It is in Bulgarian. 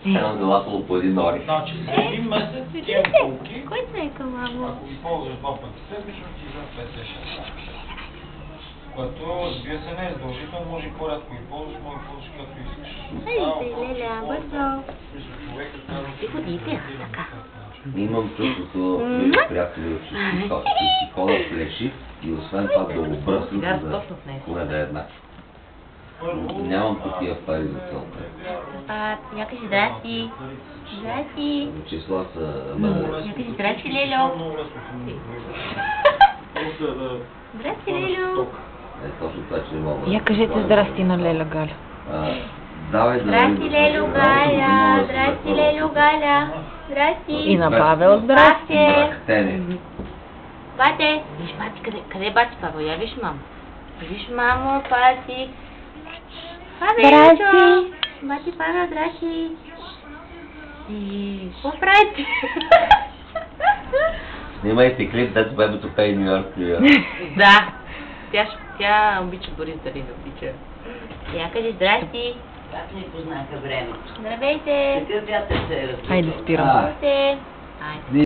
Едно делатело по $1. Значи за един месец тия булки, Кой цвека, мамо? ако ги ползваш 2 пъти седмично, ти за 56. Което, разбира се, не е задължително, може и по-рядко ги ползваш, може да ползваш както искаш. Хайде, Леля, бързо. Човека казва, че Приходите, така. Имам чувството, че приятели ще си ходят плешив и освен това да го бръснат, за да поне да е еднакво. Нямам такива пари за целта. Пат, я кажи здрасти. Здрасти. Числа са... Я кажи здрасти, Лелю. Здрасти, Лелю. Е, точно това, че не мога. Я кажете здрасти на Леля Галя. Давай да... Здрасти, Лелю Галя. Здрасти, Лелю Галя. Здрасти. И на Павел здрасти. Здрастене. Бате. Виж, Бати, къде е Бати, Павел? Я виж, мамо. Виж, мамо, Бати. Здрасти. Бати, Павел, здрасти. И... Какво правите? Снимайте клип, дето бебето пее Ню Йорк. Да. Тя обича Борис да обича. Я кажи здрасти. Как ни познаха времето? Здравейте. Какъв вятър се е разпочва? Хайде, спирам. Здравейте. Айде.